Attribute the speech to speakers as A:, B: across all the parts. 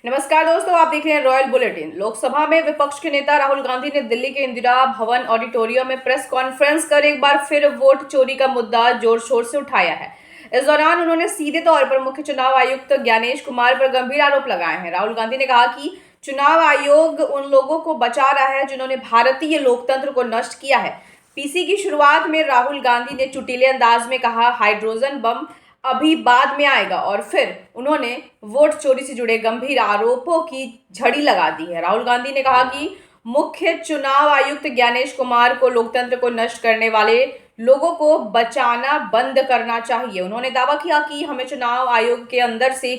A: नमस्कार दोस्तों, आप देख रहे हैं रॉयल बुलेटिन। लोकसभा में विपक्ष के नेता राहुल गांधी ने दिल्ली के इंदिरा भवन ऑडिटोरियम में प्रेस कॉन्फ्रेंस कर एक बार फिर वोट चोरी का मुद्दा जोर शोर से उठाया है। इस दौरान उन्होंने सीधे तौर पर मुख्य चुनाव आयुक्त ज्ञानेश कुमार पर गंभीर आरोप लगाए हैं। राहुल गांधी ने कहा कि चुनाव आयोग उन लोगों को बचा रहा है जिन्होंने भारतीय लोकतंत्र को नष्ट किया है। पीसी की शुरुआत में राहुल गांधी ने चुटीले अंदाज में कहा, हाइड्रोजन बम अभी बाद में आएगा, और फिर उन्होंने वोट चोरी से जुड़े गंभीर आरोपों की झड़ी लगा दी है। राहुल गांधी ने कहा कि मुख्य चुनाव आयुक्त ज्ञानेश कुमार को लोकतंत्र को नष्ट करने वाले लोगों को बचाना बंद करना चाहिए। उन्होंने दावा किया कि हमें चुनाव आयोग के अंदर से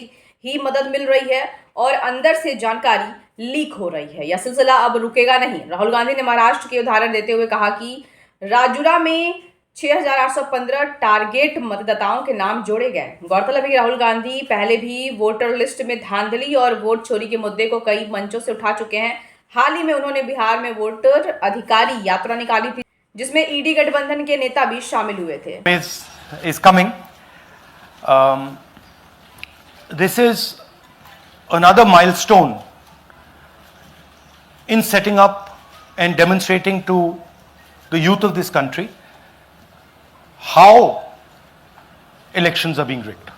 A: ही मदद मिल रही है और अंदर से जानकारी लीक हो रही है। यह सिलसिला अब रुकेगा नहीं। राहुल गांधी ने महाराष्ट्र के उदाहरण देते हुए कहा कि राजुरा में 6,815 टारगेट मतदाताओं के नाम जोड़े गए। गौरतलब है कि राहुल गांधी पहले भी वोटर लिस्ट में धांधली और वोट चोरी के मुद्दे को कई मंचों से उठा चुके हैं। हाल ही में उन्होंने बिहार में वोटर अधिकारी यात्रा निकाली थी, जिसमें ईडी गठबंधन के नेता भी शामिल हुए थे।
B: is coming. This is another milestone in setting up and demonstrating to the youth of this country how elections are being rigged.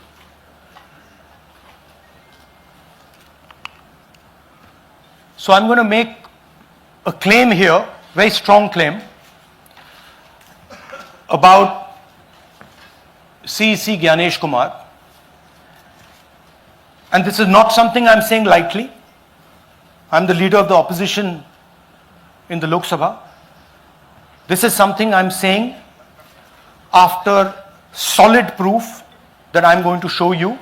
B: So I'm going to make a claim here, very strong claim, about CEC Gyanesh Kumar. And this is not something I'm saying lightly. I'm the leader of the opposition in the Lok Sabha. This is something I'm saying after solid proof that I'm going to show you,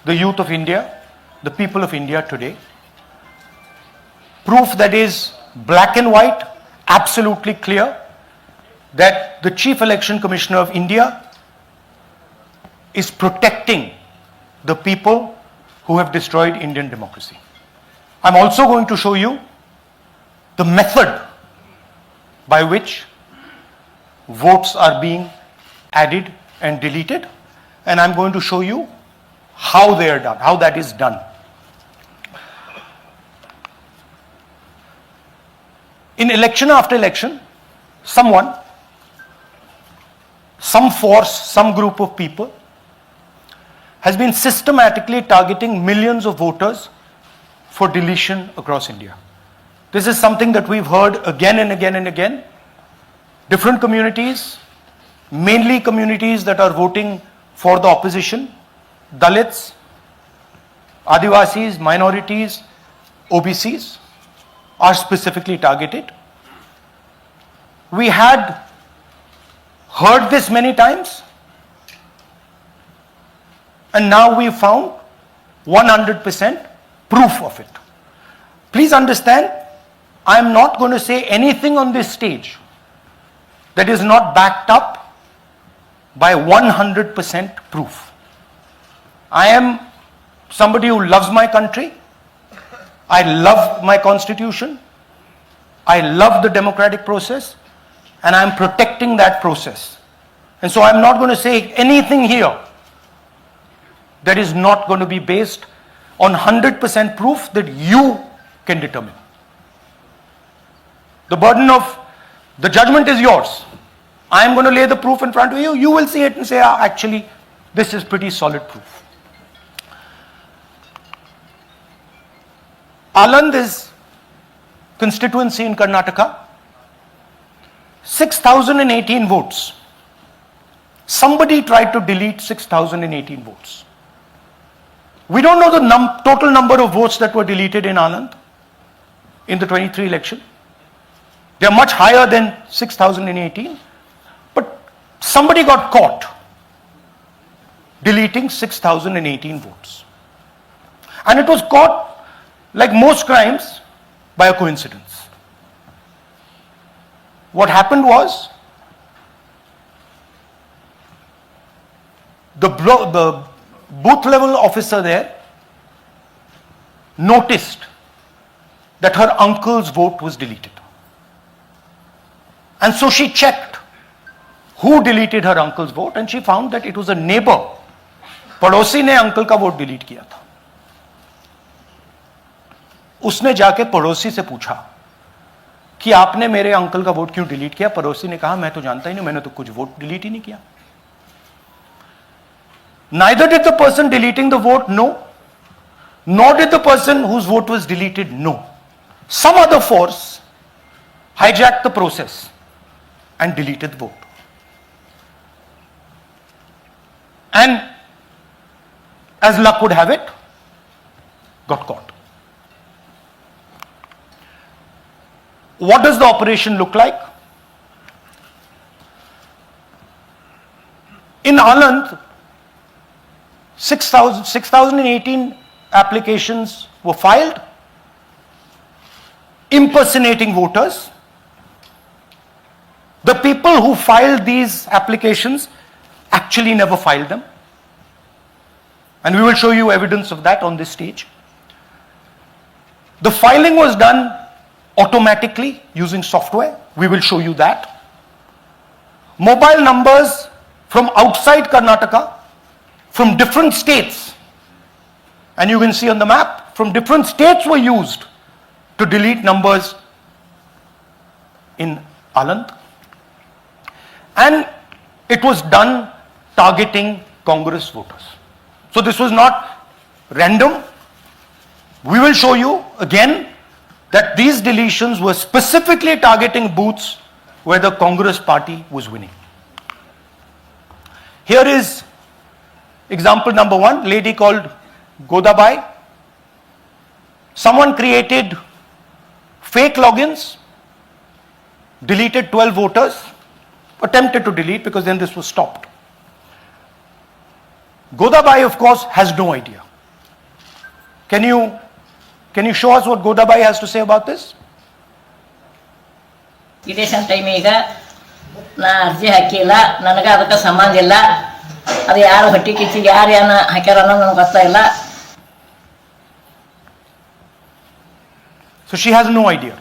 B: the youth of India, the people of India today. Proof that is black and white, absolutely clear, that the Chief Election Commissioner of India is protecting the people who have destroyed Indian democracy. I'm also going to show you the method by which votes are being added and deleted, and I'm going to show you how they are done, how that is done. In election after election, someone, some force, some group of people has been systematically targeting millions of voters for deletion across India. This is something that we've heard again and again and again. Different communities, mainly communities that are voting for the opposition, Dalits, Adivasis, minorities, OBCs, are specifically targeted. We had heard this many times, and now we found 100% proof of it. Please understand, I am not going to say anything on this stage that is not backed up by 100% proof. I am somebody who loves my country. I love my constitution. I love the democratic process, and I am protecting that process. And so I am not going to say anything here that is not going to be based on 100% proof that you can determine. The burden of the judgment is yours. I am going to lay the proof in front of you. You will see it and say, actually, this is pretty solid proof. Aland is constituency in Karnataka. 6,018 votes. Somebody tried to delete 6,018 votes. We don't know the total number of votes that were deleted in Anand in the 23 election. They are much higher than 6,018. But somebody got caught deleting 6,018 votes. And it was caught, like most crimes, by a coincidence. What happened was, the booth level officer there noticed that her uncle's vote was deleted. And so she checked who deleted her uncle's vote, and she found that it was a neighbor. पड़ोसी ने uncle का vote delete किया था. उसने जाके पड़ोसी से पूछा कि आपने मेरे अंकल का वोट क्यों डिलीट किया। पड़ोसी ने कहा मैं तो जानता ही नहीं, मैंने तो कुछ वोट डिलीट ही नहीं किया। Neither did the person deleting the vote know, nor did the person whose vote was deleted know. Some other force hijacked the process and deleted the vote. And as luck would have it, got caught. What does the operation look like? In Anand, 6,018 applications were filed impersonating voters. The people who filed these applications actually never filed them. And we will show you evidence of that on this stage. The filing was done automatically using software. We will show you that. Mobile numbers from outside Karnataka, from different states, and you can see on the map, from different states were used to delete numbers in Aland. And it was done targeting Congress voters. So this was not random. We will show you again that these deletions were specifically targeting booths where the Congress party was winning. Here is example number one, lady called Godabai. Someone created fake logins, deleted 12 voters, attempted to delete because then this was stopped. Godabai, of course, has no idea. Can you show us what Godabai has to say about this?
C: Election time ಈಗ ನಾ ಅರ್ಜಿ ಹಾಕಿಲ್ಲ, ನನಗೆ ಅದಕ್ಕೆ ಸಂಬಂಧ ಇಲ್ಲ. ಅದು ಯಾರು ಹೊಟ್ಟಿ ಕಿಚ್ಚಿಗೆ ಯಾರು ಏನ ಹಾಕ್ಯಾರ ಅನ್ನೋದು ನನಗೆ ಗೊತ್ತಾಗಿಲ್ಲ.
B: So she has no idea.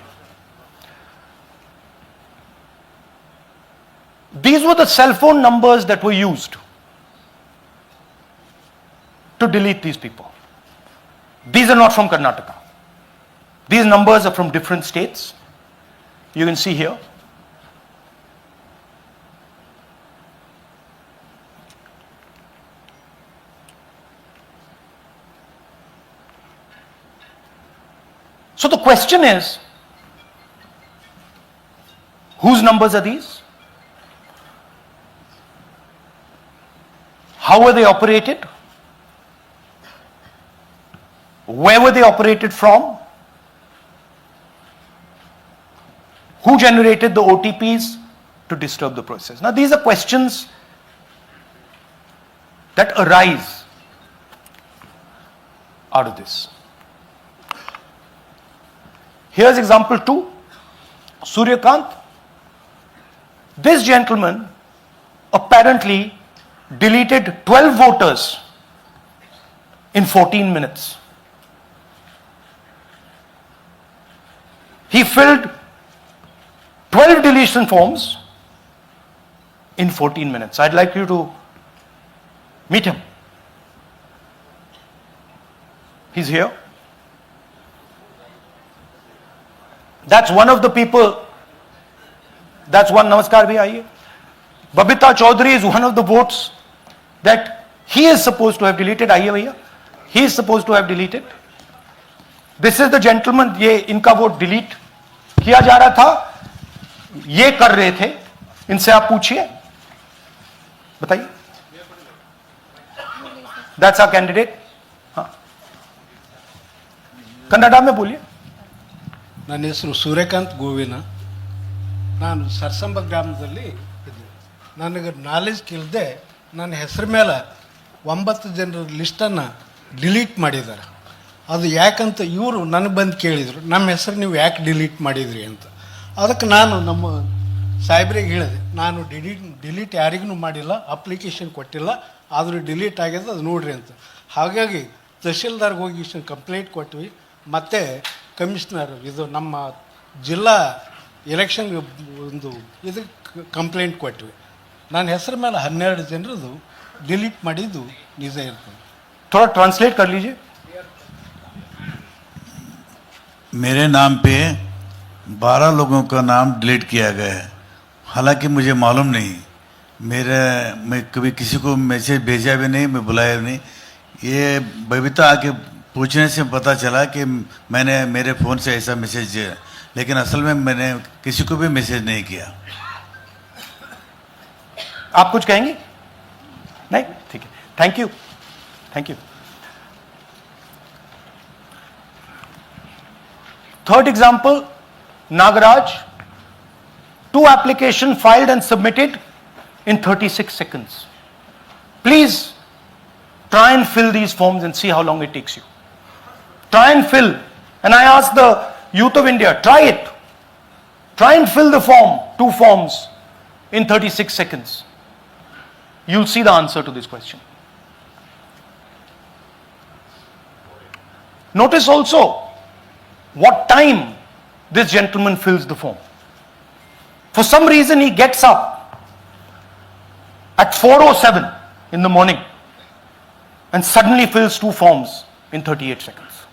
B: These were the cell phone numbers that were used to delete these people. These are not from Karnataka. These numbers are from different states. You can see here. So the question is, whose numbers are these? How were they operated? Where were they operated from? Who generated the OTPs to disturb the process? Now these are questions that arise out of this. Here's example 2, Suryakant. This gentleman apparently deleted 12 voters in 14 minutes. He filled 12 deletion forms in 14 minutes. I'd like you to meet him. He's here. That's one of the people. That's one. Namaskar bhi aiye. Babita Chaudhary is one of the votes that he is supposed to have deleted. Aiye bhaiya. He is supposed to have deleted. This is the gentleman. ये इनका vote delete किया जा रहा था, ये कर रहे थे. इनसे आप पूछिए, बताइए. That's our candidate. हाँ, कन्नड़ा में बोलिए.
D: ನನ್ನ ಹೆಸರು ಸೂರ್ಯಕಾಂತ್ ಗೋವಿನ. ನಾನು ಸರ್ಸಂಬ ಗ್ರಾಮದಲ್ಲಿ ಇದ್ದೆ. ನನಗೆ ನಾಲೆಜ್ ಇಲ್ಲದೆ ನನ್ನ ಹೆಸರು ಮೇಲೆ 9 ಜನರ ಲಿಸ್ಟನ್ನು ಡಿಲೀಟ್ ಮಾಡಿದ್ದಾರೆ. ಅದು ಯಾಕಂತ ಇವರು ನನಗೆ ಬಂದು ಕೇಳಿದರು, ನಮ್ಮ ಹೆಸರು ನೀವು ಯಾಕೆ ಡಿಲೀಟ್ ಮಾಡಿದ್ರಿ ಅಂತ. ಅದಕ್ಕೆ ನಾನು ನಮ್ಮ ಸಾಹೇಬ್ರಿಗೆ ಹೇಳಿದೆ, ನಾನು ಡಿಲೀಟ್ ಯಾರಿಗೂ ಮಾಡಿಲ್ಲ, ಅಪ್ಲಿಕೇಶನ್ ಕೊಟ್ಟಿಲ್ಲ, ಆದರೂ ಡಿಲೀಟ್ ಆಗ್ಯದ, ಅದು ನೋಡ್ರಿ ಅಂತ. ಹಾಗಾಗಿ ತಹಶೀಲ್ದಾರ್ಗೆ ಹೋಗಿ ಕಂಪ್ಲೇಂಟ್ ಕೊಟ್ವಿ. ಮತ್ತು ಕಮಿಷ್ನರ್ ಇದು ನಮ್ಮ ಜಿಲ್ಲಾ ಎಲೆಕ್ಷನ್ ಒಂದು ಇದಕ್ಕೆ ಕಂಪ್ಲೇಂಟ್ ಕೊಟ್ವಿ. ನನ್ನ ಹೆಸರು ಮೇಲೆ 12 ಜನರದು ಡಿಲೀಟ್ ಮಾಡಿದ್ದು ನಿಜ ಇರ್ತದೆ.
B: थोड़ा ट्रांसलेट कर लीजिए.
E: मेरे नाम पे 12 लोगों का नाम डिलीट किया गया है, हालांकि मुझे मालूम नहीं। मैं कभी किसी को मैसेज भेजा भी नहीं, मैं बुलाया भी नहीं। ये बबीता आके पूछने से पता चला कि मैंने मेरे फ़ोन से ऐसा मैसेज, लेकिन असल में मैंने किसी को भी मैसेज नहीं किया।
B: आप कुछ कहेंगे? नहीं, ठीक है, thank you, thank you. Third example, Nagaraj, 2 application filed and submitted in 36 seconds. Please try and fill these forms and see how long it takes you. Try and fill. And I ask the youth of India, try it. Try and fill the form, 2 forms in 36 seconds. You'll see the answer to this question. Notice also what time this gentleman fills the form. For some reason he gets up at 4:07 in the morning and suddenly fills 2 forms in 38 seconds.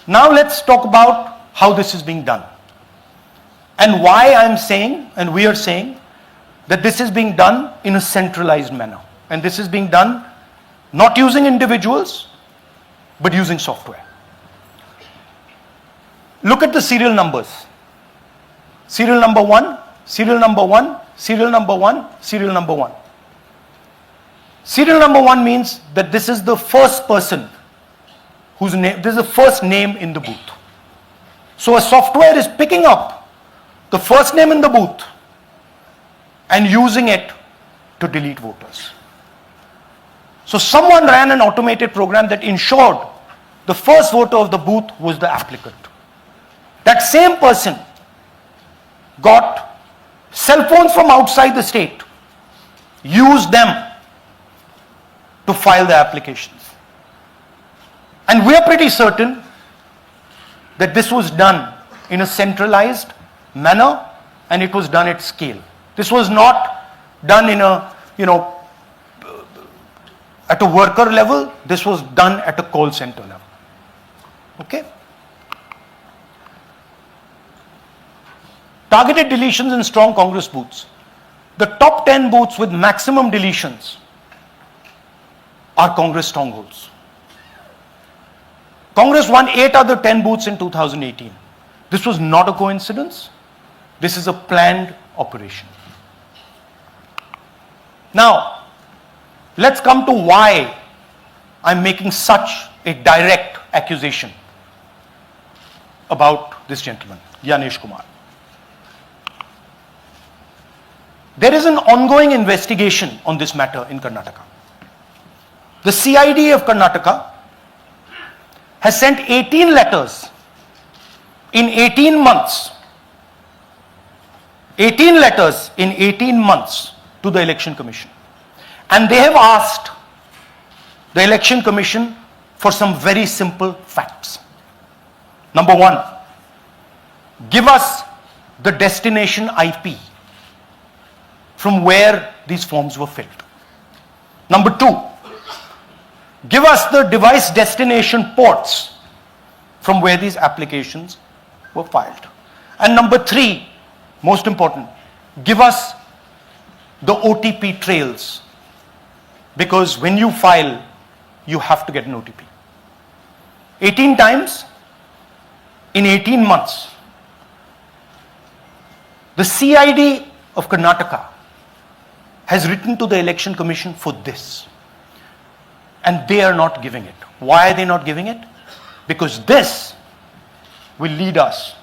B: Now let's talk about how this is being done. And why I'm saying, and we are saying, that this is being done in a centralized manner. And this is being done not using individuals, but using software. Look at the serial numbers. Serial number 1, serial number 1, serial number 1, serial number 1. Serial number 1 means that this is the first person whose name, this is the first name in the booth. So a software is picking up the first name in the booth and using it to delete voters. So someone ran an automated program that ensured the first voter of the booth was the applicant. That same person got cell phones from outside the state, used them to file the applications. And we are pretty certain that this was done in a centralized manner, and it was done at scale. This was not done in a, at a worker level. This was done at a call center level. Okay? Targeted deletions in strong Congress booths. The top 10 booths with maximum deletions are Congress strongholds. Congress won 8 other 10 booths in 2018. This was not a coincidence. This is a planned operation. Now, let's come to why I'm making such a direct accusation about this gentleman, Yanesh Kumar. There is an ongoing investigation on this matter in Karnataka. The CID of Karnataka has sent 18 letters in 18 months. 18 letters in 18 months to the Election Commission. And they have asked the Election Commission for some very simple facts. Number 1, give us the destination IP from where these forms were filled. Number 2, give us the device destination ports from where these applications were filed. And number 3, most important, give us the OTP trails, because when you file, you have to get an OTP. 18 times in 18 months. The CID of Karnataka has written to the Election Commission for this, and they are not giving it. Why are they not giving it? Because this will lead us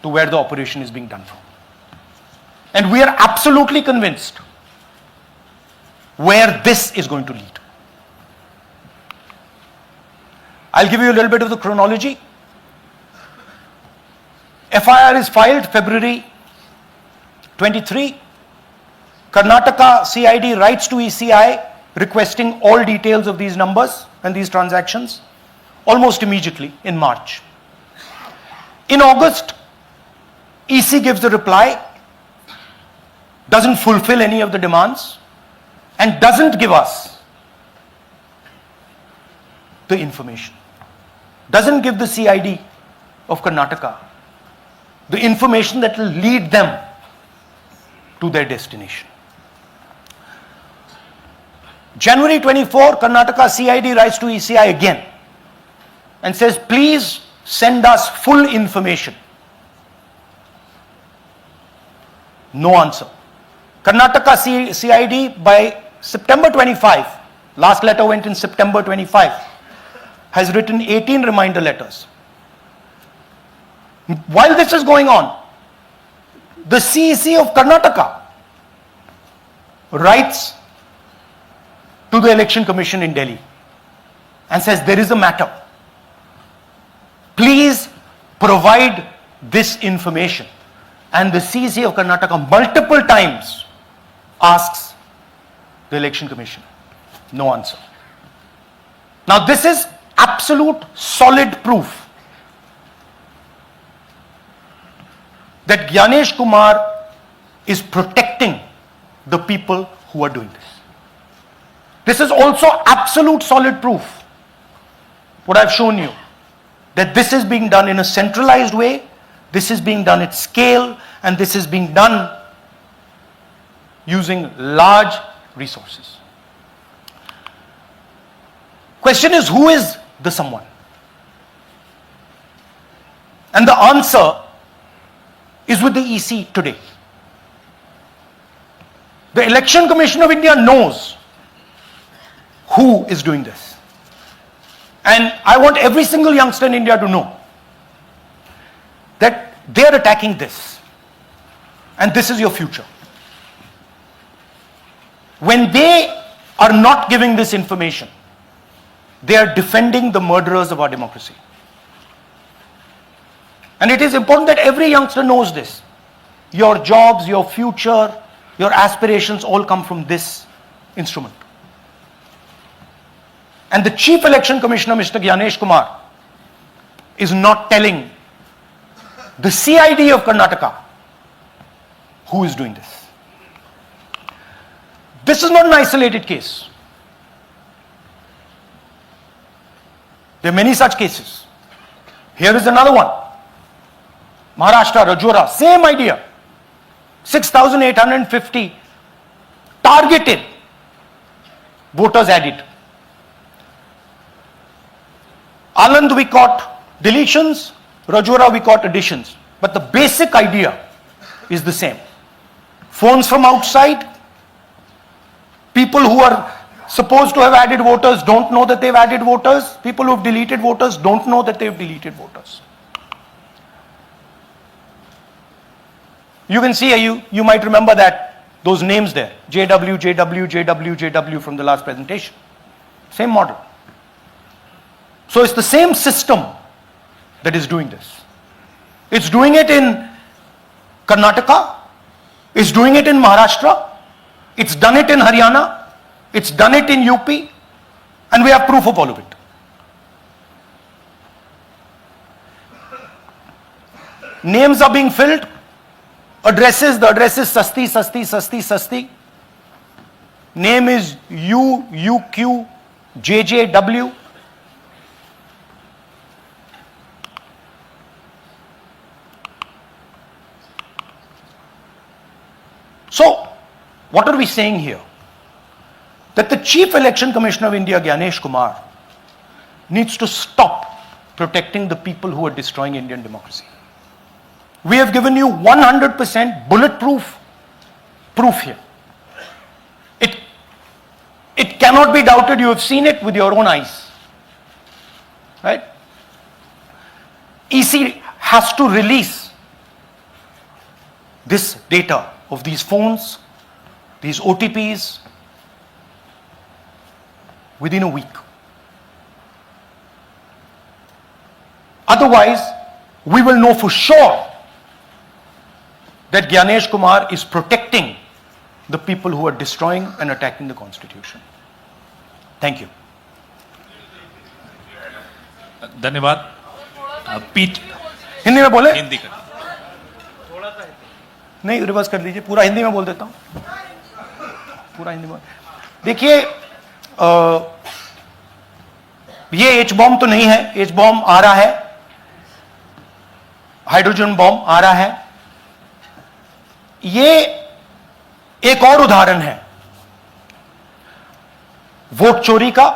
B: to where the operation is being done from. And we are absolutely convinced where this is going to lead. I'll give you a little bit of the chronology. FIR is filed February 23. Karnataka CID writes to ECI requesting all details of these numbers and these transactions almost immediately in March. In August, EC gives a reply doesn't fulfill any of the demands, and doesn't give us the information, doesn't give the CID of Karnataka the information that will lead them to their destination. January 24, Karnataka CID writes to ECI again and says, please send us full information. No answer. Karnataka CID by September 25, last letter went in September 25, has written 18 reminder letters. While this is going on, the CEC of Karnataka writes to the Election Commission in Delhi and says, there is a matter. Please provide this information. And the CEC of Karnataka multiple times asks the Election Commission. No answer. Now this is absolute solid proof that Gyanesh Kumar is protecting the people who are doing this. This is also absolute solid proof, what I've shown you, that this is being done in a centralized way, this is being done at scale, and this is being done using large resources. Question is, who is the someone? And the answer is with the EC today. The Election Commission of India knows who is doing this. And I want every single youngster in India to know that they are attacking this. And this is your future. When they are not giving this information, they are defending the murderers of our democracy. And it is important that every youngster knows this. Your jobs, your future, your aspirations all come from this instrument. And the Chief Election Commissioner, Mr. Gyanesh Kumar, is not telling the CID of Karnataka who is doing this. This is not an isolated case. There are many such cases. Here is another one. Maharashtra, Rajora, same idea. 6,850 targeted voters added. Anand we caught deletions, Rajora we caught additions. But the basic idea is the same. Phones from outside, people who are supposed to have added voters don't know that they've added voters, people who have deleted voters don't know that they've deleted voters. You can see, you might remember that, those names there, JW, JW, JW, JW from the last presentation. Same model. So it's the same system that is doing this. It's doing it in Karnataka, it's doing it in Maharashtra, it's done it in Haryana, it's done it in UP, and we have proof of all of it. Names are being filled, addresses, the address is Sasti, Sasti, Sasti, Sasti. Name is UQ, JJW. So, what are we saying here? That the Chief Election Commissioner of India, Gyanesh Kumar, needs to stop protecting the people who are destroying Indian democracy. We have given you 100% bulletproof proof here. It cannot be doubted. You have seen it with your own eyes. Right? EC has to release this data of these phones, these OTPs, within a week. Otherwise, we will know for sure that Gyanesh Kumar is protecting the people who are destroying and attacking the constitution. Thank you.
F: धन्यवाद पीठ
B: हिंदी में बोले?
F: हिंदी का
B: नहीं, reverse कर दीजिए, पूरा हिंदी में बोल देता हूं, पूरा हिंदी में। देखिए, ये एच बॉम्ब तो नहीं है, एच बॉम्ब आ रहा है, हाइड्रोजन बॉम्ब आ रहा है। ये एक और उदाहरण है वोट चोरी का।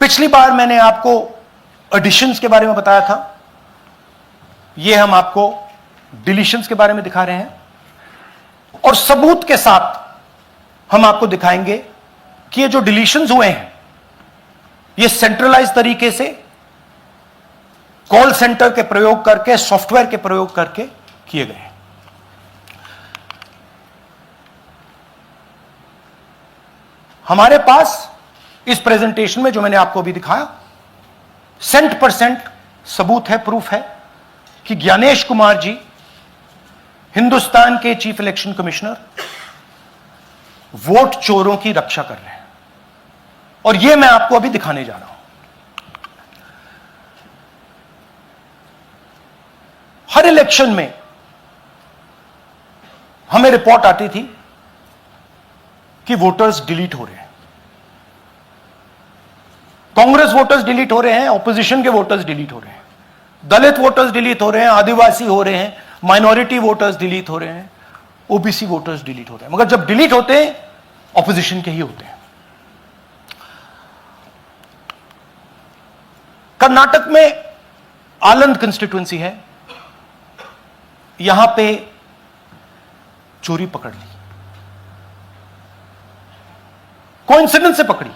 B: पिछली बार मैंने आपको एडिशंस के बारे में बताया था, ये हम आपको डिलीशंस के बारे में दिखा रहे हैं, और सबूत के साथ हम आपको दिखाएंगे कि ये जो डिलीशंस हुए हैं ये सेंट्रलाइज तरीके से कॉल सेंटर के प्रयोग करके, सॉफ्टवेयर के प्रयोग करके किए गए हैं। हमारे पास इस प्रेजेंटेशन में जो मैंने आपको अभी दिखाया 100% सबूत है, प्रूफ है कि ज्ञानेश कुमार जी हिंदुस्तान के चीफ इलेक्शन कमिश्नर वोट चोरों की रक्षा कर रहे हैं, और यह मैं आपको अभी दिखाने जा रहा हूं। हर इलेक्शन में हमें रिपोर्ट आती थी कि वोटर्स डिलीट हो रहे हैं, कांग्रेस वोटर्स डिलीट हो रहे हैं, ऑपोजिशन के वोटर्स डिलीट हो रहे हैं, दलित वोटर्स डिलीट हो रहे हैं, आदिवासी हो रहे हैं, माइनॉरिटी वोटर्स डिलीट हो रहे हैं, ओबीसी वोटर्स डिलीट हो रहे हैं। मगर जब डिलीट होते हैं ऑपोजिशन के ही होते हैं। कर्नाटक में आलंद कंस्टिट्यूएंसी है, यहां पे चोरी पकड़ ली, कोइंसिडेंस से पकड़ी।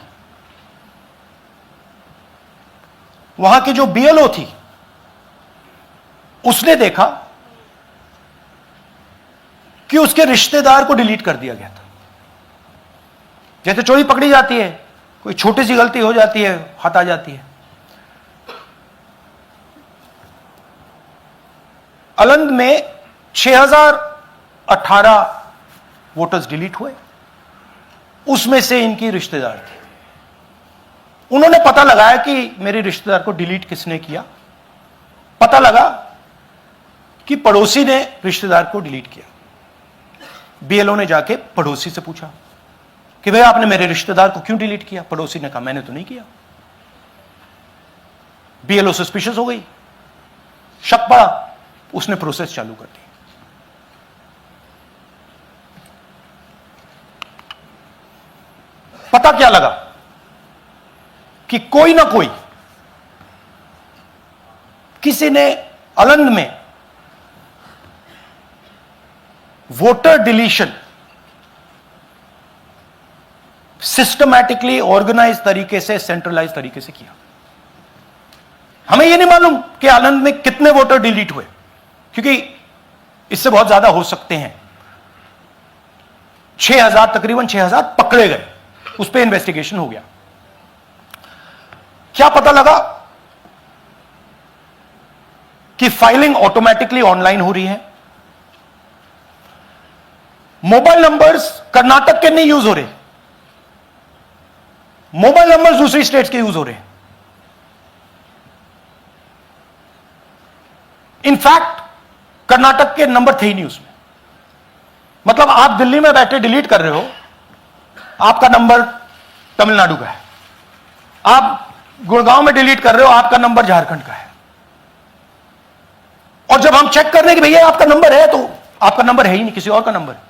B: वहां की जो बीएलओ थी उसने देखा कि उसके रिश्तेदार को डिलीट कर दिया गया था। जैसे चोरी पकड़ी जाती है, कोई छोटी सी गलती हो जाती है, हाथ आ जाती है। अलंद में 6018 वोटर्स डिलीट हुए, उसमें से इनकी रिश्तेदार थे। उन्होंने पता लगाया कि मेरे रिश्तेदार को डिलीट किसने किया। पता लगा कि पड़ोसी ने रिश्तेदार को डिलीट किया। बीएलओ ने जाके पड़ोसी से पूछा कि भाई आपने मेरे रिश्तेदार को क्यों डिलीट किया। पड़ोसी ने कहा मैंने तो नहीं किया। बीएलओ सस्पिशियस हो गई, शक पड़ा, उसने प्रोसेस चालू कर दी। पता क्या लगा कि कोई ना कोई, किसी ने अलंद में वोटर डिलीशन सिस्टमैटिकली ऑर्गेनाइज तरीके से, सेंट्रलाइज तरीके से किया। हमें यह नहीं मालूम कि आनंद में कितने वोटर डिलीट हुए, क्योंकि इससे बहुत ज्यादा हो सकते हैं। 6000, तकरीबन 6000 पकड़े गए, उस पर इन्वेस्टिगेशन हो गया। क्या पता लगा कि फाइलिंग ऑटोमेटिकली ऑनलाइन हो रही है। मोबाइल नंबर्स कर्नाटक के नहीं यूज हो रहे, मोबाइल नंबर्स दूसरी स्टेट्स के यूज हो रहे हैं। इनफैक्ट कर्नाटक के नंबर थे ही नहीं उसमें। मतलब आप दिल्ली में बैठे डिलीट कर रहे हो, आपका नंबर तमिलनाडु का है। आप गुड़गांव में डिलीट कर रहे हो, आपका नंबर झारखंड का है। और जब हम चेक कर रहे हैं कि भैया आपका नंबर है, तो आपका नंबर है ही नहीं, किसी और का नंबर है।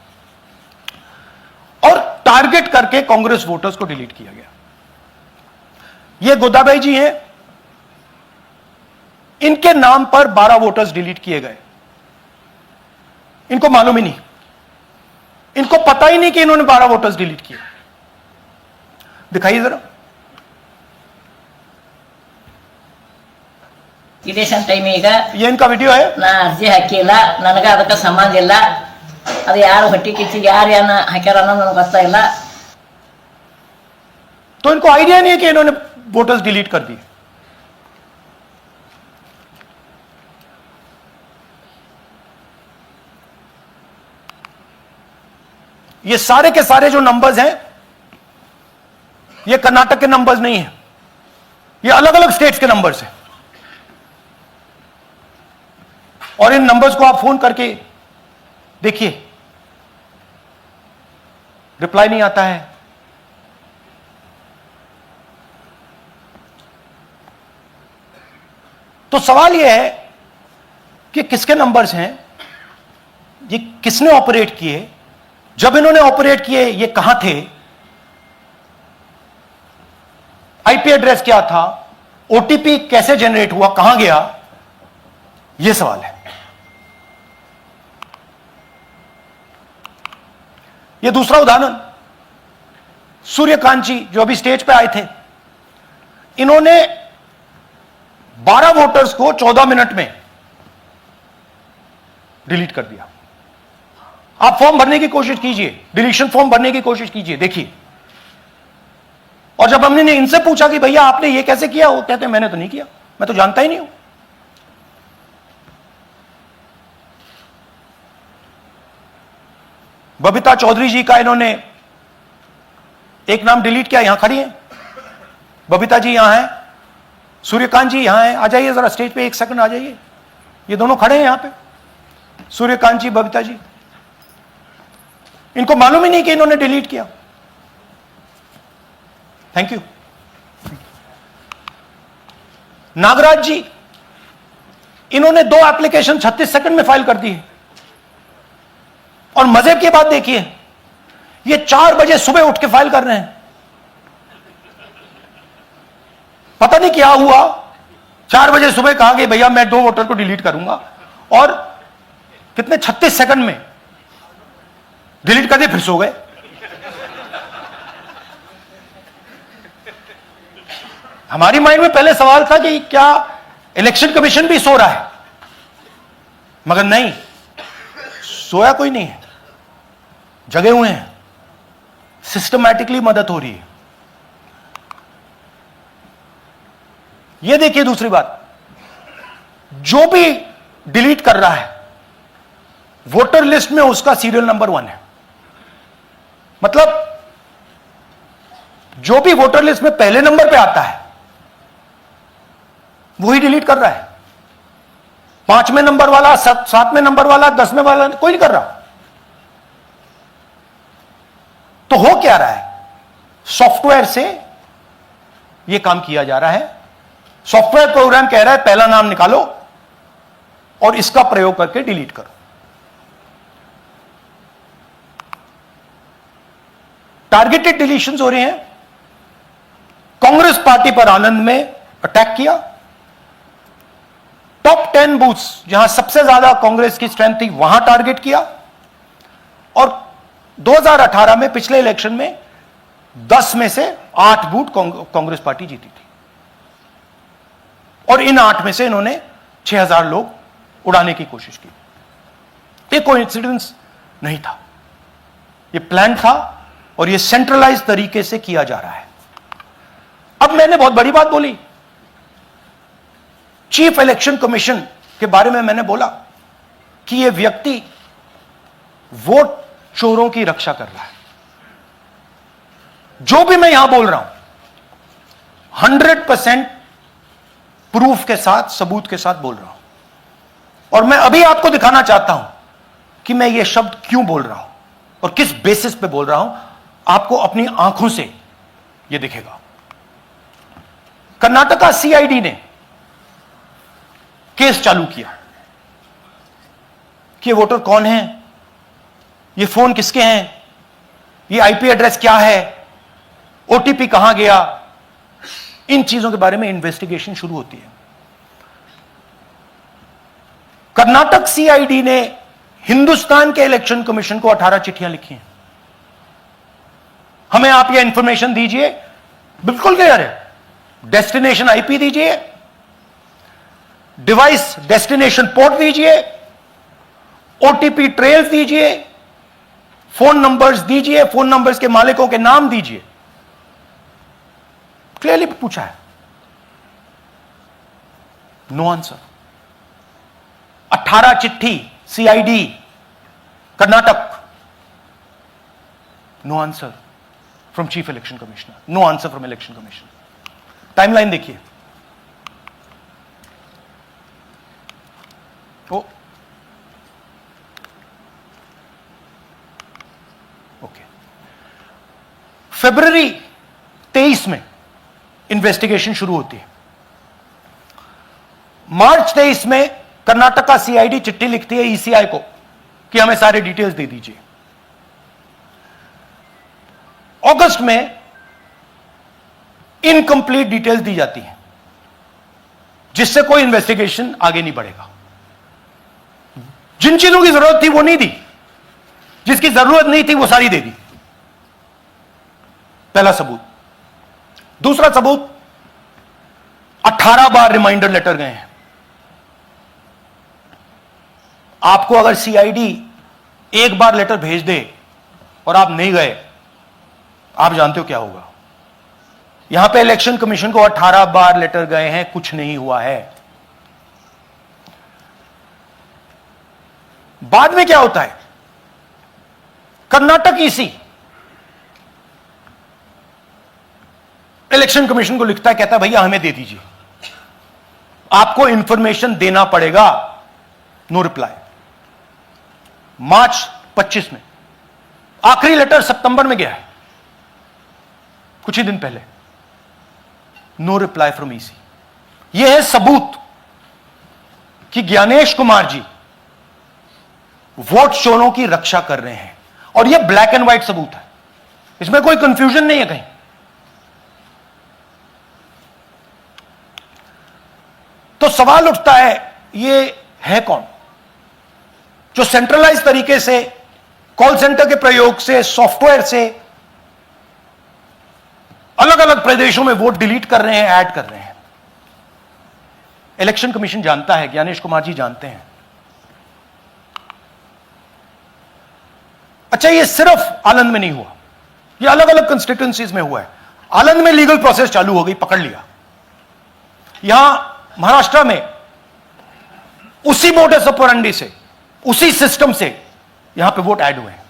B: और टारगेट करके कांग्रेस वोटर्स को डिलीट किया गया। ये गोदाबाई जी हैं, इनके नाम पर 12 वोटर्स डिलीट किए गए। इनको मालूम ही नहीं, इनको पता ही नहीं कि इन्होंने 12 वोटर्स डिलीट किए। दिखाइए जरा।
C: ಇಲೆಕ್ಷನ್ ಟೈಮ್ ಈಗ
B: ये इनका वीडियो है।
C: ನಾ ಅರ್ಜಿ ಹಾಕಿಲ್ಲ, ನನಗೆ ಅದಕ್ಕೆ ಸಂಬಂಧ ಇಲ್ಲ। ಅದು ಯಾರು ಹೊಟ್ಟಿ ಕಿಚ್ಚಿಗೆ ಯಾರು ಏನ ಹಾಕ್ಯಾರ ಅನ್ನೋದು ನನಗೆ ಗೊತ್ತಾಗಿಲ್ಲ।
B: तो इनको आइडिया नहीं है कि इन्होंने वोटर्स डिलीट कर दिए। ये सारे के सारे जो नंबर्स हैं, ये कर्नाटक के नंबर्स नहीं हैं, ये अलग अलग स्टेट्स के नंबर्स हैं। और इन नंबर्स को आप फोन करके देखिए, रिप्लाई नहीं आता है। तो सवाल यह है कि किसके नंबर्स हैं, ये किसने ऑपरेट किए, जब इन्होंने ऑपरेट किए ये कहां थे, आईपी एड्रेस क्या था, ओटीपी कैसे जनरेट हुआ, कहां गया, यह सवाल है। यह दूसरा उदाहरण, सूर्यकांत जी जो अभी स्टेज पे आए थे, इन्होंने 12 वोटर्स को 14 मिनट में डिलीट कर दिया। आप फॉर्म भरने की कोशिश कीजिए, डिलीशन फॉर्म भरने की कोशिश कीजिए, देखिए। और जब हमने इनसे पूछा कि भैया आपने ये कैसे किया, वो कहते हैं मैंने तो नहीं किया, मैं तो जानता ही नहीं हूं। बबीता चौधरी जी का इन्होंने एक नाम डिलीट किया, यहां खड़ी हैं बबीता जी, यहां हैं, सूर्यकांत जी यहां हैं, आ जाइए जरा स्टेज पे, एक सेकंड आ जाइए, ये दोनों खड़े हैं यहां पे, सूर्यकांत जी, बबीता जी। इनको मालूम ही नहीं कि इन्होंने डिलीट किया। Thank you. नागराज जी, इन्होंने 2 एप्लीकेशन 36 सेकंड में फाइल कर दी है। और मजे की बात देखिए, ये 4 बजे सुबह उठ के फाइल कर रहे हैं। पता नहीं क्या हुआ, 4 बजे सुबह कहा कि भैया मैं 2 वोटर को डिलीट करूंगा, और कितने 36 सेकंड में डिलीट कर दिए, फिर सो गए। हमारी माइंड में पहले सवाल था कि क्या इलेक्शन कमीशन भी सो रहा है, मगर नहीं, सोया कोई नहीं है, जगे हुए हैं, सिस्टमैटिकली मदद हो रही है। यह देखिए दूसरी बात, जो भी डिलीट कर रहा है वोटर लिस्ट में उसका सीरियल नंबर 1 है। मतलब जो भी वोटर लिस्ट में पहले नंबर पे आता है वही डिलीट कर रहा है। 5वें नंबर वाला, 7वें नंबर वाला, 10वें वाला कोई नहीं कर रहा। तो हो क्या रहा है, सॉफ्टवेयर से यह काम किया जा रहा है। सॉफ्टवेयर प्रोग्राम कह रहा है पहला नाम निकालो और इसका प्रयोग करके डिलीट करो। टारगेटेड डिलीशंस हो रहे हैं। कांग्रेस पार्टी पर आनंद में अटैक किया, टॉप 10 बूथ्स जहां सबसे ज्यादा कांग्रेस की स्ट्रेंथ थी वहां टारगेट किया, और 2018 में पिछले इलेक्शन में 10 में से 8 बूथ कांग्रेस पार्टी जीती थी, और इन 8 में से इन्होंने 6000 लोग उड़ाने की कोशिश की। ये कोइंसिडेंस नहीं था, ये प्लान था, और ये सेंट्रलाइज तरीके से किया जा रहा है। अब मैंने बहुत बड़ी बात बोली, चीफ इलेक्शन कमीशन के बारे में मैंने बोला कि यह व्यक्ति वोट चोरों की रक्षा कर रहा है। जो भी मैं यहां बोल रहा हूं 100% प्रूफ के साथ, सबूत के साथ बोल रहा हूं, और मैं अभी आपको दिखाना चाहता हूं कि मैं ये शब्द क्यों बोल रहा हूं और किस बेसिस पे बोल रहा हूं। आपको अपनी आंखों से यह दिखेगा। कर्नाटका सीआईडी ने केस चालू किया कि ये वोटर कौन है, ये फोन किसके हैं, ये आईपी एड्रेस क्या है, ओटीपी कहां गया, इन चीजों के बारे में इन्वेस्टिगेशन शुरू होती है। कर्नाटक सीआईडी ने हिंदुस्तान के इलेक्शन कमीशन को 18 चिट्ठियां लिखी हैं। हमें आप ये इंफॉर्मेशन दीजिए, बिल्कुल क्लियर है, डेस्टिनेशन आईपी दीजिए, डिवाइस डेस्टिनेशन पोर्ट दीजिए, ओटीपी ट्रेल्स दीजिए, फोन नंबर्स दीजिए, फोन नंबर्स के मालिकों के नाम दीजिए। क्लियरली पूछा है, नो आंसर। 18 चिट्ठी CID Karnataka, no answer from chief election commissioner, no answer from election commission. Timeline देखिए, ओके। फरवरी 23 में इन्वेस्टिगेशन शुरू होती है। मार्च 23 में कर्नाटक का सीआईडी चिट्ठी लिखती है ईसीआई को कि हमें सारे डिटेल्स दे दीजिए। अगस्त में इनकंप्लीट डिटेल्स दी जाती हैं, जिससे कोई इन्वेस्टिगेशन आगे नहीं बढ़ेगा। जिन चीजों की जरूरत थी वो नहीं दी, जिसकी जरूरत नहीं थी वो सारी दे दी। पहला सबूत। दूसरा सबूत, 18 बार रिमाइंडर लेटर गए हैं। आपको अगर सीआईडी एक बार लेटर भेज दे और आप नहीं गए, आप जानते हो क्या होगा। यहां पे इलेक्शन कमीशन को 18 बार लेटर गए हैं, कुछ नहीं हुआ है। बाद में क्या होता है, कर्नाटक ईसी इलेक्शन कमीशन को लिखता है, कहता है भैया हमें दे दीजिए, आपको इंफॉर्मेशन देना पड़ेगा। No reply. मार्च 25 में आखिरी लेटर सितंबर में गया है, कुछ ही दिन पहले। No reply from EC. यह है सबूत कि ज्ञानेश कुमार जी वोट चोरों की रक्षा कर रहे हैं, और यह ब्लैक एंड व्हाइट सबूत है, इसमें कोई कंफ्यूजन नहीं है कहीं। तो सवाल उठता है, यह है कौन जो सेंट्रलाइज तरीके से कॉल सेंटर के प्रयोग से, सॉफ्टवेयर से अलग अलग प्रदेशों में वोट डिलीट कर रहे हैं, ऐड कर रहे हैं। इलेक्शन कमीशन जानता है, ज्ञानेश कुमार जी जानते हैं। अच्छा, ये सिर्फ आनंद में नहीं हुआ, ये अलग अलग कंस्टिट्यूएंसीज में हुआ है। आनंद में लीगल प्रोसेस चालू हो गई, पकड़ लिया। यहां महाराष्ट्र में उसी मोडस ऑपरेंडी से, उसी सिस्टम से यहां पे वोट ऐड हुए हैं।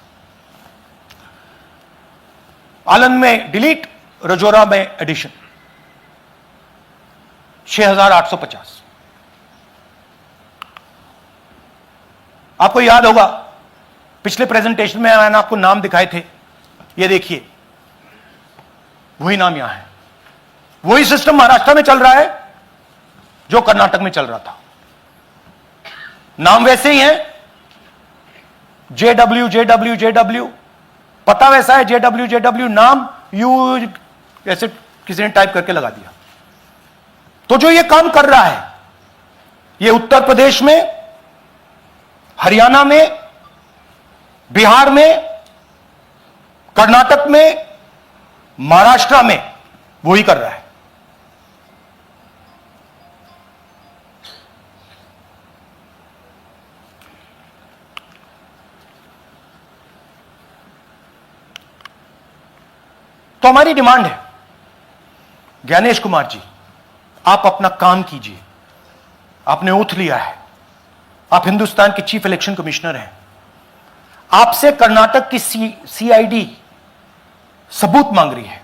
B: आनंद में डिलीट, रजौरा में एडिशन। 6850। आपको याद होगा पिछले प्रेजेंटेशन में मैंने आपको नाम दिखाए थे, ये देखिए वही नाम यहां है। वही सिस्टम महाराष्ट्र में चल रहा है जो कर्नाटक में चल रहा था। नाम वैसे ही है, JW JW JW, पता वैसा है JW JW, नाम यू ऐसे किसी ने टाइप करके लगा दिया। तो जो ये काम कर रहा है, ये उत्तर प्रदेश में, हरियाणा में, बिहार में, कर्नाटक में, महाराष्ट्र में वही कर रहा है। तो हमारी डिमांड है, ज्ञानेश कुमार जी आप अपना काम कीजिए। आपने ओथ लिया है, आप हिंदुस्तान के चीफ इलेक्शन कमिश्नर हैं। आपसे कर्नाटक की सीआईडी सबूत मांग रही है।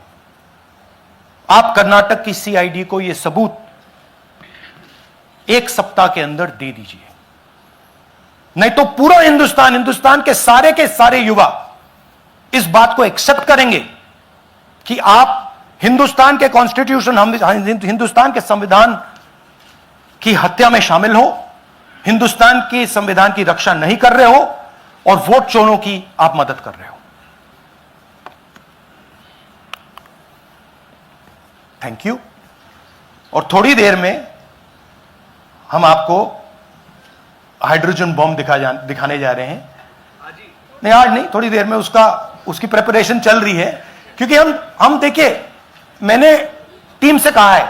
B: आप कर्नाटक की सीआईडी को यह सबूत 1 सप्ताह के अंदर दे दीजिए, नहीं तो पूरा हिंदुस्तान के सारे युवा इस बात को एक्सेप्ट करेंगे कि आप हिंदुस्तान के कॉन्स्टिट्यूशन, हिंदुस्तान के संविधान की हत्या में शामिल हो, हिंदुस्तान के संविधान की रक्षा नहीं कर रहे हो, और वोट चोरों की आप मदद कर रहे हो। Thank you. और थोड़ी देर में हम आपको हाइड्रोजन बॉम्ब दिखाने जा रहे हैं। नहीं, आज नहीं, थोड़ी देर में उसकी प्रिपरेशन चल रही है। क्योंकि हम देखिए, मैंने टीम से कहा है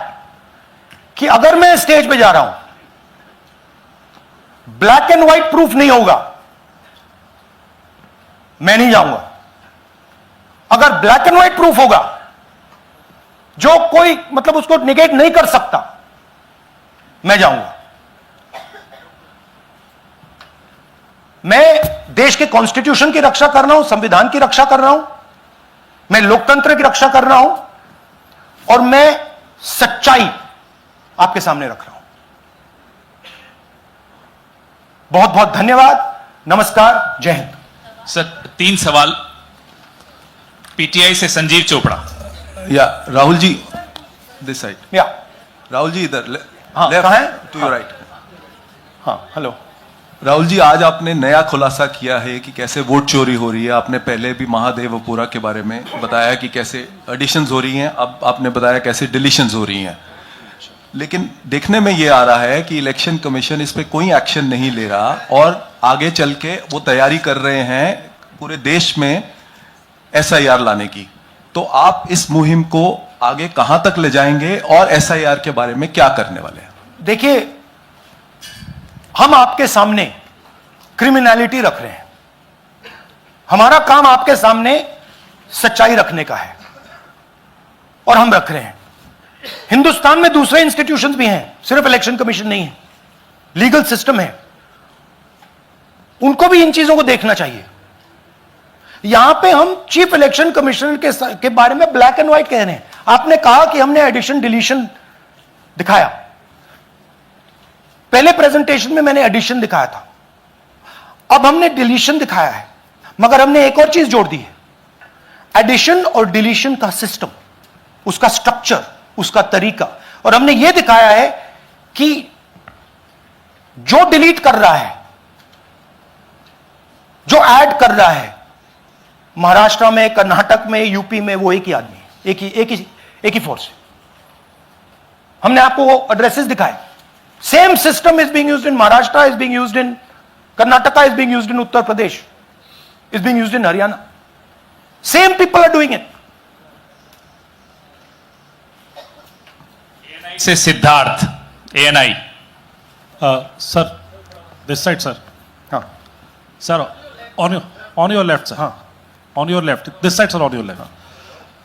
B: कि अगर मैं स्टेज पे जा रहा हूं, ब्लैक एंड व्हाइट प्रूफ नहीं होगा, मैं नहीं जाऊंगा। अगर ब्लैक एंड व्हाइट प्रूफ होगा, जो कोई मतलब उसको निगेट नहीं कर सकता, मैं जाऊंगा। मैं देश के कॉन्स्टिट्यूशन की रक्षा कर रहा हूं, संविधान की रक्षा कर रहा हूं, मैं लोकतंत्र की रक्षा कर रहा हूं, और मैं सच्चाई आपके सामने रख रहा हूं। बहुत बहुत धन्यवाद। नमस्कार। जय हिंद।
F: सर 3 सवाल। पीटीआई से संजीव चोपड़ा।
G: या राहुल जी दिस साइड।
B: या
G: राहुल जी इधर
B: हाँ,
G: लेफ्ट
B: कहाँ है?
G: To your right.
B: हाँ, हेलो।
G: राहुल जी, आज आपने नया खुलासा किया है कि कैसे वोट चोरी हो रही है। आपने पहले भी महादेवपुरा के बारे में बताया कि कैसे एडिशंस हो रही हैं, अब आपने बताया कैसे डिलीशंस हो रही हैं। लेकिन देखने में ये आ रहा है कि इलेक्शन कमीशन इस पे कोई एक्शन नहीं ले रहा और आगे चल के वो तैयारी कर रहे हैं पूरे देश में एसआईआर लाने की। तो आप इस मुहिम को आगे कहां तक ले जाएंगे और एसआईआर के बारे में क्या करने वाले हैं?
B: देखिए, हम आपके सामने क्रिमिनलिटी रख रहे हैं। हमारा काम आपके सामने सच्चाई रखने का है और हम रख रहे हैं। हिंदुस्तान में दूसरे इंस्टीट्यूशंस भी हैं, सिर्फ इलेक्शन कमीशन नहीं है, लीगल सिस्टम है, उनको भी इन चीजों को देखना चाहिए। यहां पे हम चीफ इलेक्शन कमिश्नर के बारे में ब्लैक एंड व्हाइट कह रहे हैं। आपने कहा कि हमने एडिशन डिलीशन दिखाया। पहले प्रेजेंटेशन में मैंने एडिशन दिखाया था, अब हमने डिलीशन दिखाया है, मगर हमने एक और चीज जोड़ दी है। एडिशन और डिलीशन का सिस्टम, उसका स्ट्रक्चर, उसका तरीका, और हमने यह दिखाया है कि जो डिलीट कर रहा है, जो ऐड कर रहा है, महाराष्ट्र में, कर्नाटक में, यूपी में, वो एक ही आदमी है, एक ही फोर्स है। हमने आपको वो एड्रेसेस दिखाए। Same system is being used in Maharashtra, is being used in Karnataka, is being used in Uttar Pradesh, is being used in Haryana. Same people are doing it.
F: से Siddharth, ANI.
H: Sir, this side, sir.
B: हाँ,
H: Sir, on your left, sir.
B: हाँ,
H: On your left. This side, sir, on your left.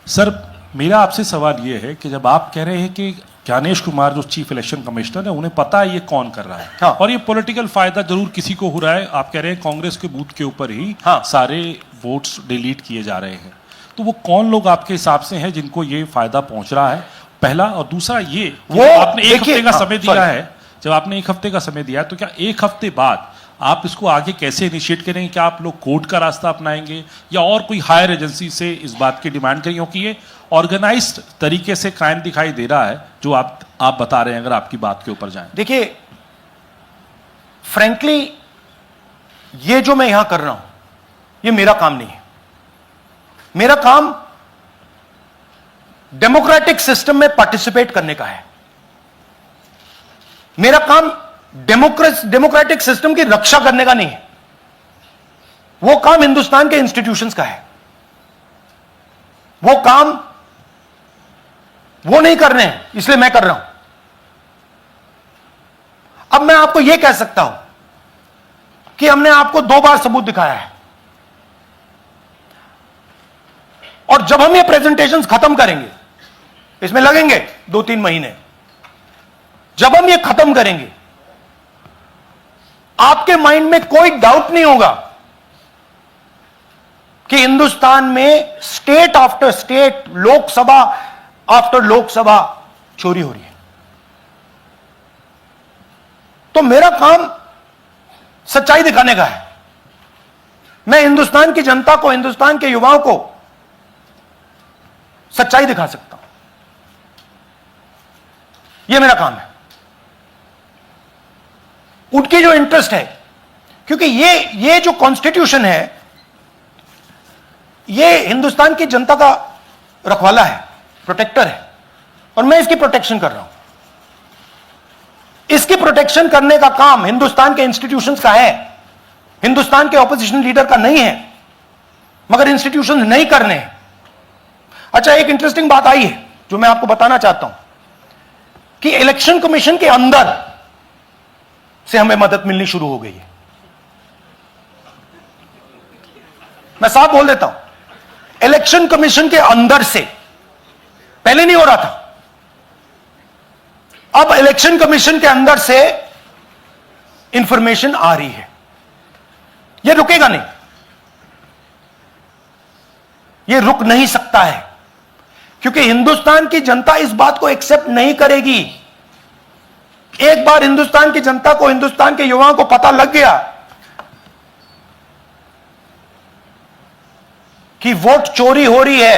H: Sir, मेरा आपसे सवाल ये है कि जब आप कह रहे हैं कि ज्ञानेश कुमार जो चीफ इलेक्शन कमिश्नर है, उन्हें पता है ये कौन कर रहा है,
B: हाँ।
H: और ये पॉलिटिकल फायदा जरूर किसी को हो रहा है। आप कह रहे हैं कांग्रेस के बूथ के ऊपर ही
B: हाँ।
H: सारे वोट्स डिलीट किए जा रहे हैं, तो वो कौन लोग आपके हिसाब से हैं जिनको ये फायदा पहुंच रहा है, पहला। और दूसरा ये कि
B: वो
H: आपने एक
B: देखिए,
H: हफ्ते का
B: हाँ,
H: समय दिया
B: sorry।
H: है, जब आपने एक हफ्ते का समय दिया है, तो क्या एक हफ्ते बाद आप इसको आगे कैसे इनिशिएट करेंगे? क्या आप लोग कोर्ट का रास्ता अपनाएंगे या और कोई हायर एजेंसी से इस बात की डिमांड करेंगे? क्योंकि ये ऑर्गेनाइज्ड तरीके से क्राइम दिखाई दे रहा है जो आप बता रहे हैं, अगर आपकी बात के ऊपर जाएं।
B: देखिए, फ्रैंकली ये जो मैं यहां कर रहा हूं, ये मेरा काम नहीं है। मेरा काम डेमोक्रेटिक सिस्टम में पार्टिसिपेट करने का है। मेरा काम डेमोक्रेटिक सिस्टम की रक्षा करने का नहीं है। वो काम हिंदुस्तान के इंस्टीट्यूशंस का है। वो काम वो नहीं कर रहे हैं, इसलिए मैं कर रहा हूं। अब मैं आपको यह कह सकता हूं कि हमने आपको 2 बार सबूत दिखाया है, और जब हम ये प्रेजेंटेशंस खत्म करेंगे, इसमें लगेंगे 2-3 महीने, जब हम ये खत्म करेंगे, आपके माइंड में कोई डाउट नहीं होगा कि हिंदुस्तान में state after state, Lok Sabha after Lok Sabha चोरी हो रही है। तो मेरा काम सच्चाई दिखाने का है। मैं हिंदुस्तान की जनता को, हिंदुस्तान के युवाओं को सच्चाई दिखा सकता हूं। यह मेरा काम है। उनकी जो इंटरेस्ट है, क्योंकि ये जो कॉन्स्टिट्यूशन है, ये हिंदुस्तान की जनता का रखवाला है, प्रोटेक्टर है, और मैं इसकी प्रोटेक्शन कर रहा हूं। इसकी प्रोटेक्शन करने का काम हिंदुस्तान के इंस्टीट्यूशंस का है, हिंदुस्तान के ऑपोजिशन लीडर का नहीं है, मगर इंस्टीट्यूशंस नहीं करने हैं। अच्छा, एक इंटरेस्टिंग बात आई है जो मैं आपको बताना चाहता हूं कि इलेक्शन कमीशन के अंदर से हमें मदद मिलनी शुरू हो गई है। मैं साफ बोल देता हूं, इलेक्शन कमीशन के अंदर से, पहले नहीं हो रहा था, अब इलेक्शन कमीशन के अंदर से इंफॉर्मेशन आ रही है। यह रुकेगा नहीं, यह रुक नहीं सकता है, क्योंकि हिंदुस्तान की जनता इस बात को एक्सेप्ट नहीं करेगी। एक बार हिंदुस्तान की जनता को, हिंदुस्तान के युवाओं को पता लग गया कि वोट चोरी हो रही है,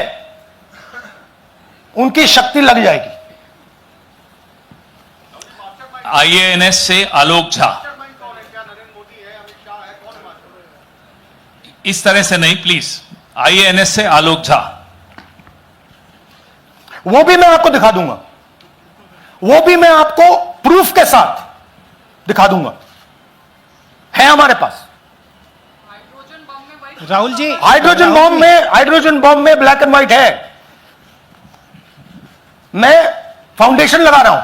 B: उनकी शक्ति लग जाएगी।
F: आईएएनएस से आलोक झा, इस तरह से नहीं प्लीज। आईएएनएस से आलोक झा।
B: वो भी मैं आपको दिखा दूंगा, वो भी मैं आपको प्रूफ के साथ दिखा दूंगा, है हमारे पास।
I: राहुल जी,
B: हाइड्रोजन बॉम्ब में ब्लैक एंड व्हाइट है। मैं फाउंडेशन लगा रहा हूं,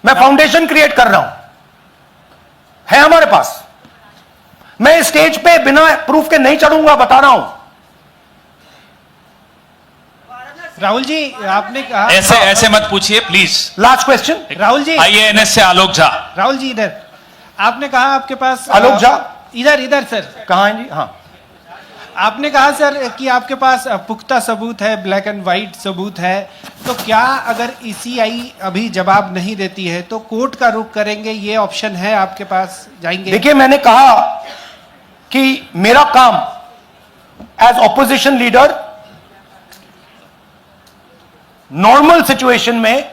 B: मैं फाउंडेशन क्रिएट कर रहा हूं, है हमारे पास। मैं स्टेज पे बिना प्रूफ के नहीं चढ़ूंगा, बता रहा हूं।
I: राहुल जी, आपने कहा
F: ऐसे ऐसे मत पूछिए please.
B: Last question.
I: Rahul ji,
F: IANS से आलोक झा।
I: राहुल जी इधर, आपने कहा आपके पास
B: आलोक झा
I: इधर सर,
B: कहां है जी? हाँ,
I: आपने कहा सर कि आपके पास पुख्ता सबूत है, ब्लैक एंड व्हाइट सबूत है, तो क्या अगर ईसीआई अभी जवाब नहीं देती है तो कोर्ट का रुख करेंगे, ये ऑप्शन है आपके पास, जाएंगे?
B: देखिए, मैंने कहा कि मेरा काम as opposition leader normal situation में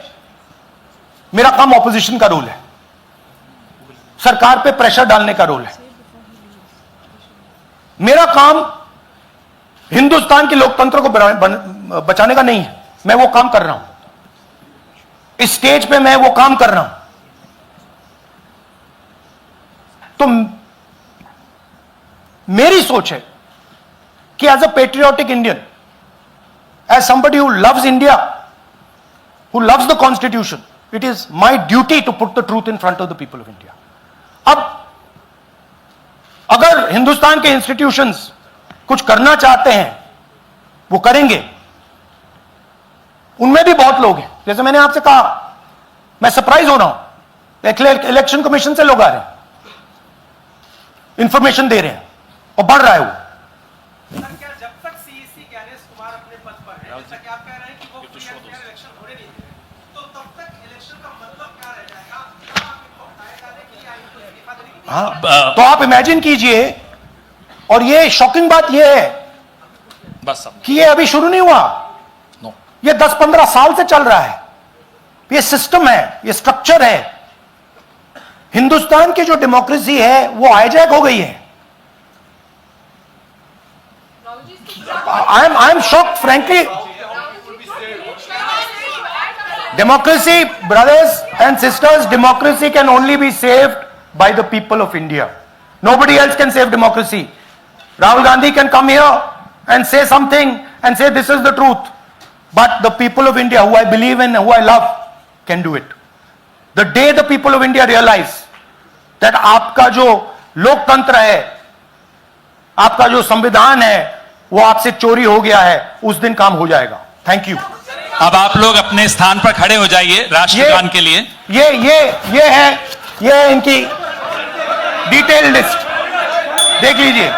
B: मेरा काम ऑपोजिशन का रोल है, सरकार पे प्रेशर डालने का रोल है। मेरा काम हिंदुस्तान के लोकतंत्र को बचाने का नहीं है। मैं वो काम कर रहा हूं, इस स्टेज पे मैं वो काम कर रहा हूं। तो मेरी सोच है कि as a patriotic Indian, as somebody who loves India, who loves the constitution, it is my duty to put the truth in front of the people of India. अब अगर हिंदुस्तान के इंस्टीट्यूशंस कुछ करना चाहते हैं, वो करेंगे। उनमें भी बहुत लोग हैं, जैसे मैंने आपसे कहा, मैं सरप्राइज हो रहा हूं, इलेक्शन कमीशन से लोग आ रहे हैं, इंफॉर्मेशन दे रहे हैं और बढ़ रहा है वो।
I: क्या जब तक सीईसी ज्ञानेश कुमार अपने पद पर है, जैसा कि आप कह रहे हैं कि वो फ्री एंड फेयर इलेक्शन होने नहीं देंगे, तो तब तक इलेक्शन का मतलब क्या रह जाएगा? क्या आप इनको हटाए जाने की या इनको इस्तीफा देने की?
B: हाँ, तो आप इमेजिन कीजिए, और ये शॉकिंग बात ये है
F: बस अब
B: कि ये अभी शुरू नहीं हुआ, ये 10-15 साल से चल रहा है। ये सिस्टम है, ये स्ट्रक्चर है। हिंदुस्तान की जो डेमोक्रेसी है वो हाईजैक हो गई है। I am shocked frankly. Democracy, brothers and sisters, democracy can only be saved by the people of India. Nobody else can save democracy. Rahul Gandhi can come here and say something and say this is the truth. But the people of India, who I believe in, who I love, can do it. The day the people of India realize that आपका जो लोकतंत्र है, आपका जो संविधान है, वो आपसे चोरी हो गया है, उस दिन काम हो जाएगा। Thank you.
F: अब आप लोग अपने स्थान पर खड़े हो जाइए राष्ट्रगान के लिए।
B: ये है इनकी डिटेल लिस्ट, देख लीजिए।